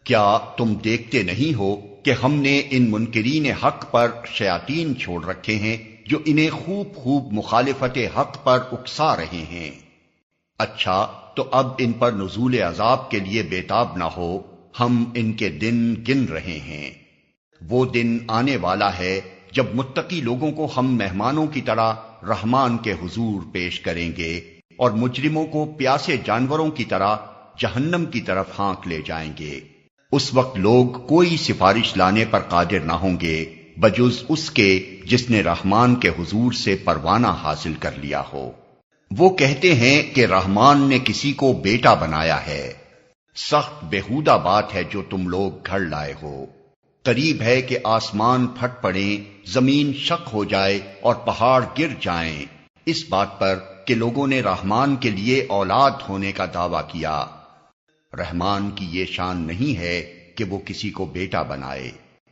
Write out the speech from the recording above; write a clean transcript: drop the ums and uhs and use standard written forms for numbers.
کیا تم دیکھتے نہیں ہو کہ ہم نے ان منکرین حق پر شیاطین چھوڑ رکھے ہیں جو انہیں خوب خوب مخالفت حق پر اکسا رہے ہیں؟ اچھا تو اب ان پر نزول عذاب کے لیے بےتاب نہ ہو، ہم ان کے دن گن رہے ہیں۔ وہ دن آنے والا ہے جب متقی لوگوں کو ہم مہمانوں کی طرح رحمان کے حضور پیش کریں گے اور مجرموں کو پیاسے جانوروں کی طرح جہنم کی طرف ہانک لے جائیں گے۔ اس وقت لوگ کوئی سفارش لانے پر قادر نہ ہوں گے بجز اس کے جس نے رحمان کے حضور سے پروانہ حاصل کر لیا ہو۔ وہ کہتے ہیں کہ رحمان نے کسی کو بیٹا بنایا ہے۔ سخت بیہودہ بات ہے جو تم لوگ گھڑ لائے ہو۔ قریب ہے کہ آسمان پھٹ پڑیں، زمین شق ہو جائے اور پہاڑ گر جائیں، اس بات پر کہ لوگوں نے رحمان کے لیے اولاد ہونے کا دعویٰ کیا۔ رحمان کی یہ شان نہیں ہے کہ وہ کسی کو بیٹا بنائے۔